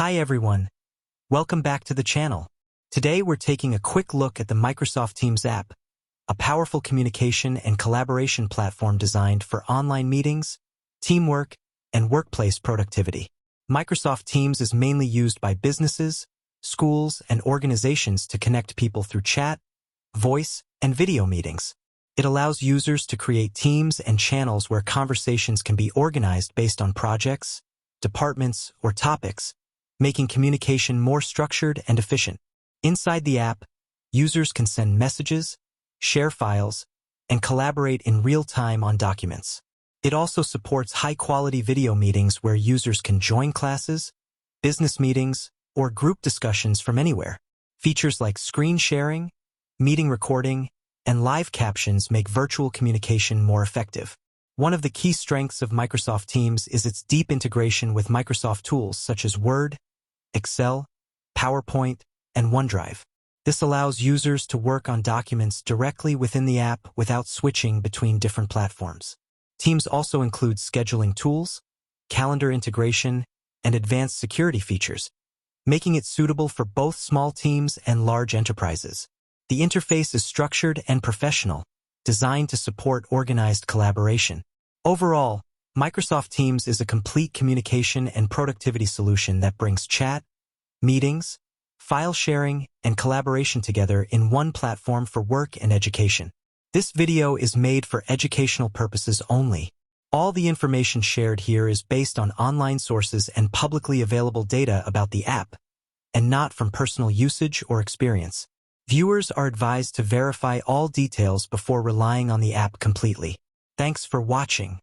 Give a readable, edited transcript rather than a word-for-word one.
Hi everyone, welcome back to the channel. Today we're taking a quick look at the Microsoft Teams app, a powerful communication and collaboration platform designed for online meetings, teamwork, and workplace productivity. Microsoft Teams is mainly used by businesses, schools, and organizations to connect people through chat, voice, and video meetings. It allows users to create teams and channels where conversations can be organized based on projects, departments, or topics, making communication more structured and efficient. Inside the app, users can send messages, share files, and collaborate in real time on documents. It also supports high-quality video meetings where users can join classes, business meetings, or group discussions from anywhere. Features like screen sharing, meeting recording, and live captions make virtual communication more effective. One of the key strengths of Microsoft Teams is its deep integration with Microsoft tools such as Word, Excel, PowerPoint, and OneDrive. This allows users to work on documents directly within the app without switching between different platforms. Teams also includes scheduling tools, calendar integration, and advanced security features, making it suitable for both small teams and large enterprises. The interface is structured and professional, designed to support organized collaboration. Overall, Microsoft Teams is a complete communication and productivity solution that brings chat, meetings, file sharing, and collaboration together in one platform for work and education. This video is made for educational purposes only. All the information shared here is based on online sources and publicly available data about the app, and not from personal usage or experience. Viewers are advised to verify all details before relying on the app completely. Thanks for watching.